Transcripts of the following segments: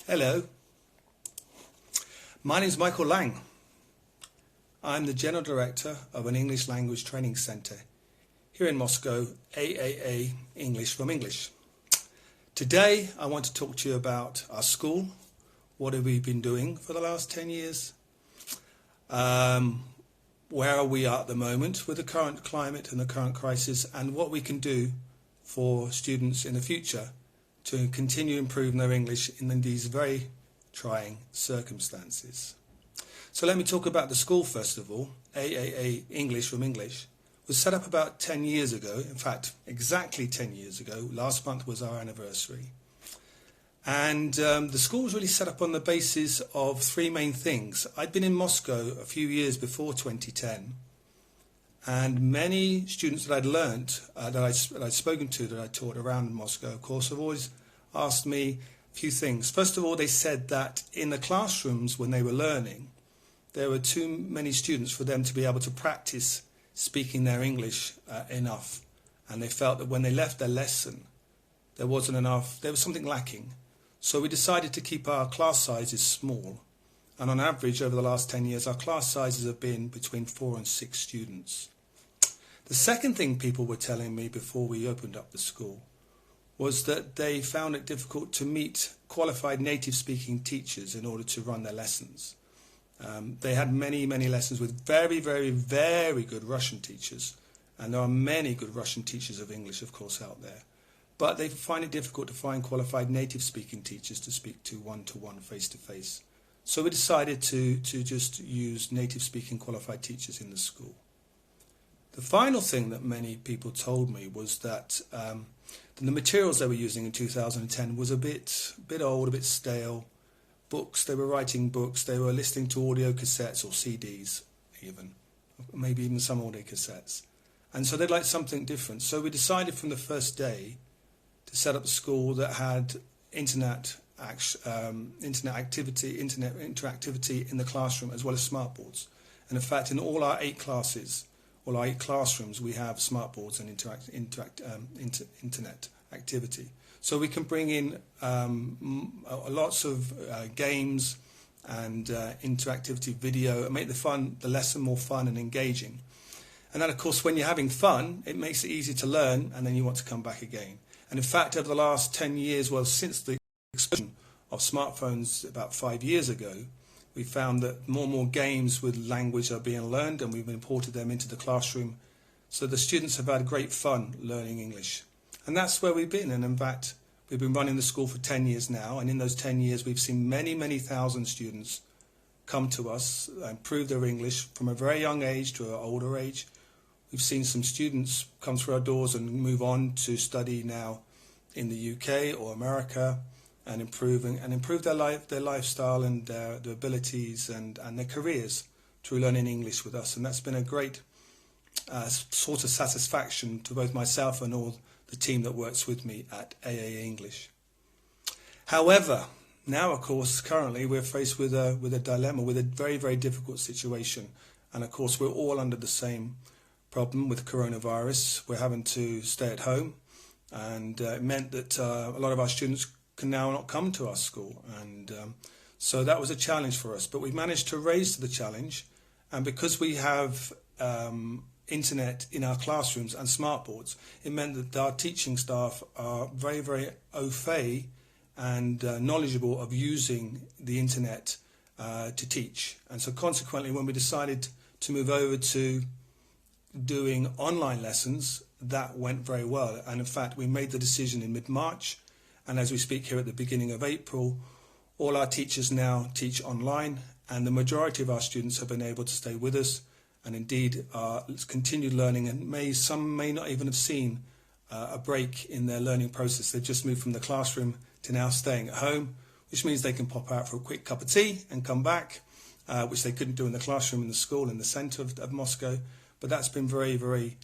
Hello, my name is Michael Lang. I'm the General Director of an English Language Training Centre here in Moscow, AAA English from English. Today I want to talk to you about our school, what have we been doing for the last 10 years, where are we at the moment with the current climate and the current crisis, and what we can do for students in the future to continue improving their English in these very trying circumstances. So let me talk about the school first of all. AAA English from English was set up about 10 years ago, in fact exactly 10 years ago. Last month was our anniversary. And the school was really set up on the basis of three main things. I'd been in Moscow a few years before 2010, and many students that I'd learnt, that I'd spoken to, that I taught around in Moscow, of course, have always asked me a few things. First of all, they said that in the classrooms when they were learning, there were too many students for them to be able to practice speaking their English enough. And they felt that when they left their lesson, there wasn't enough, there was something lacking. So we decided to keep our class sizes small. And on average, over the last 10 years, our class sizes have been between 4 and 6 students. The second thing people were telling me before we opened up the school was that they found it difficult to meet qualified native-speaking teachers in order to run their lessons. They had many lessons with very good Russian teachers, and there are many good Russian teachers of English, of course, out there. But they find it difficult to find qualified native-speaking teachers to speak to one-to-one, face-to-face. So we decided to just use native-speaking qualified teachers in the school. The final thing that many people told me was that the materials they were using in 2010 was a bit old, a bit stale. Books, they were writing books, they were listening to audio cassettes or CDs even, maybe even some audio cassettes. And so they'd like something different. So we decided from the first day to set up a school that had internet interactivity in the classroom as well as smartboards. And in fact, in all our 8 classes, all our 8 classrooms, we have smartboards and internet activity. So we can bring in lots of games and interactivity video and make the lesson more fun and engaging. And then, of course, when you're having fun, it makes it easy to learn, and then you want to come back again. And in fact, over the last 10 years, well, since the explosion of smartphones about 5 years ago, we found that more and more games with language are being learned, and we've imported them into the classroom. So the students have had great fun learning English. And that's where we've been. And in fact, we've been running the school for 10 years now. And in those 10 years, we've seen many thousand students come to us, improve their English from a very young age to an older age. We've seen some students come through our doors and move on to study now in the UK or America and improve their lifestyle and their abilities and their careers through learning English with us. And that's been a great sort of satisfaction to both myself and all the team that works with me at AAA English. However, now of course currently we're faced with a dilemma, with a very difficult situation, and of course we're all under the same problem with coronavirus. We're having to stay at home, and it meant that a lot of our students can now not come to our school, and so that was a challenge for us, but we managed to rise to the challenge. And because we have internet in our classrooms and smartboards, it meant that our teaching staff are very au fait and knowledgeable of using the internet to teach. And so consequently, when we decided to move over to doing online lessons, that went very well. And in fact, we made the decision in mid-March, and as we speak here at the beginning of April, all our teachers now teach online, and the majority of our students have been able to stay with us and indeed continued learning, and some may not even have seen a break in their learning process. They've just moved from the classroom to now staying at home, which means they can pop out for a quick cup of tea and come back, which they couldn't do in the classroom in the school in the centre of Moscow. But that's been very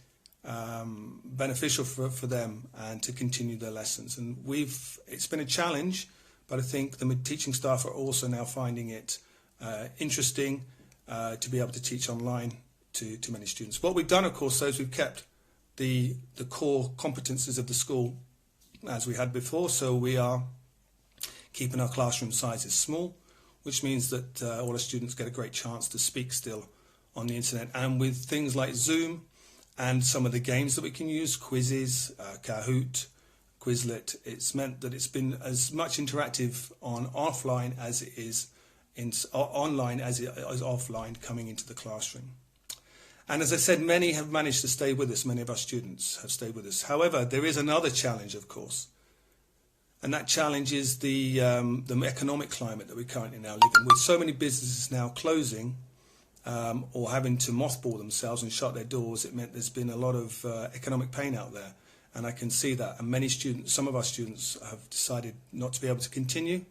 beneficial for them and to continue their lessons. And it's been a challenge, but I think the teaching staff are also now finding it interesting to be able to teach online to many students. What we've done, of course, is we've kept the core competences of the school as we had before. So we are keeping our classroom sizes small, which means that all our students get a great chance to speak still on the internet. And with things like Zoom and some of the games that we can use, quizzes, Kahoot, Quizlet, it's meant that it's been as much interactive on offline as it is online as it is offline coming into the classroom. And as I said, many have managed to stay with us. Many of our students have stayed with us. However, there is another challenge, of course, and that challenge is the economic climate that we currently now live in. With so many businesses now closing or having to mothball themselves and shut their doors, it meant there's been a lot of economic pain out there. And I can see that. And many students, some of our students have decided not to be able to continue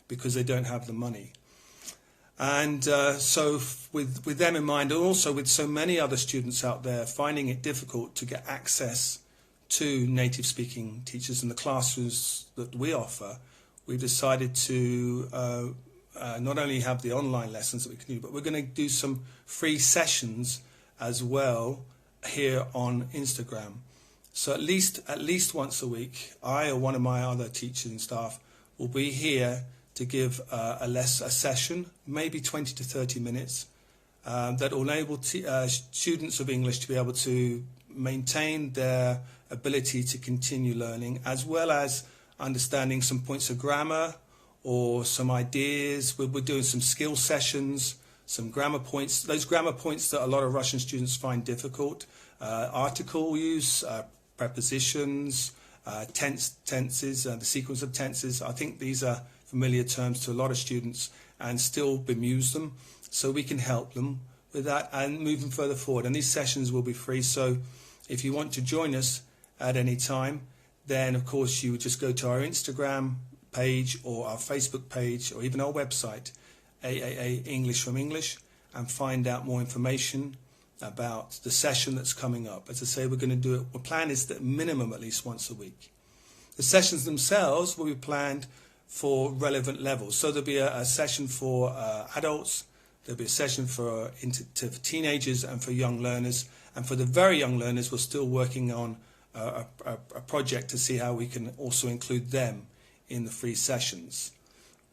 because they don't have the money. And so with them in mind, and also with so many other students out there finding it difficult to get access to native speaking teachers in the classes that we offer, we've decided to not only have the online lessons that we can do, but we're going to do some free sessions as well here on Instagram. So at least once a week, I or one of my other teachers and staff will be here to give a session, maybe 20 to 30 minutes, that will enable students of English to be able to maintain their ability to continue learning, as well as understanding some points of grammar or some ideas. We're doing some skill sessions, some grammar points, those grammar points that a lot of Russian students find difficult, article use, prepositions, tenses, the sequence of tenses. I think these are familiar terms to a lot of students and still bemuse them, so we can help them with that and move them further forward. And these sessions will be free, so if you want to join us at any time, then of course you would just go to our Instagram page or our Facebook page or even our website, AAA English from English, and find out more information about the session that's coming up. As I say, we're going to do it, the plan is that minimum at least once a week. The sessions themselves will be planned for relevant levels. So there'll be a session for adults, there'll be a session for teenagers and for young learners. And for the very young learners, we're still working on a project to see how we can also include them in the free sessions.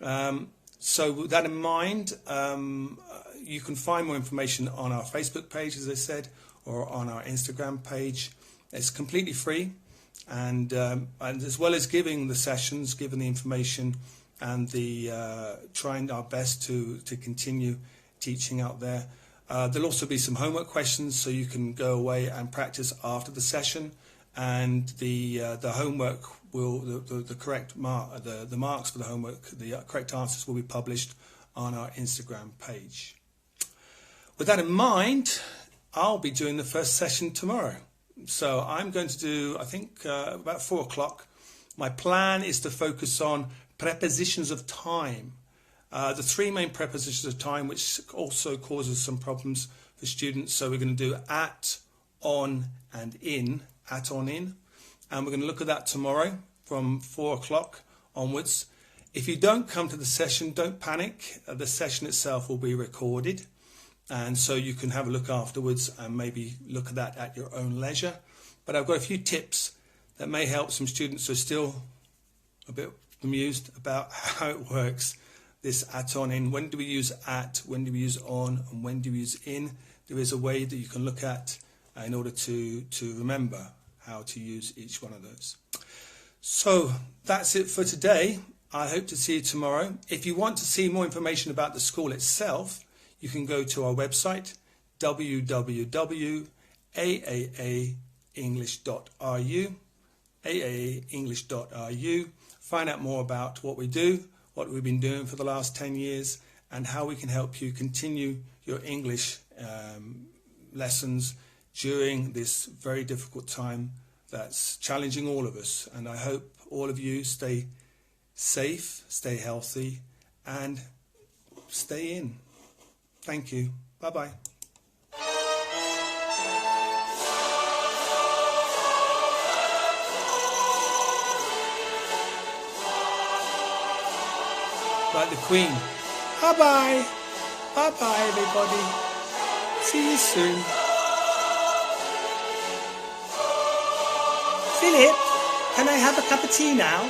So with that in mind, you can find more information on our Facebook page, as I said, or on our Instagram page. It's completely free. And as well as giving the sessions, giving the information, and trying our best to continue teaching out there, there'll also be some homework questions, so you can go away and practice after the session. And the homework will the correct the marks for the homework, the correct answers will be published on our Instagram page. With that in mind, I'll be doing the first session tomorrow. So I'm going to do, I think, about 4 o'clock. My plan is to focus on prepositions of time. The 3 main prepositions of time, which also causes some problems for students. So we're going to do at, on, and in. At, on, in. And we're going to look at that tomorrow from 4 o'clock onwards. If you don't come to the session, don't panic. The session itself will be recorded. And so you can have a look afterwards and maybe look at that at your own leisure. But I've got a few tips that may help some students who are still a bit amused about how it works, this at, on, in. When do we use at, when do we use on, and when do we use in? There is a way that you can look at in order to remember how to use each one of those. So that's it for today. I hope to see you tomorrow. If you want to see more information about the school itself, you can go to our website, www.aaenglish.ru, aaenglish.ru. Find out more about what we do, what we've been doing for the last 10 years, and how we can help you continue your English lessons during this very difficult time that's challenging all of us. And I hope all of you stay safe, stay healthy, and stay in. Thank you. Bye-bye. Like the Queen. Bye-bye. Bye-bye, everybody. See you soon. Philip, can I have a cup of tea now?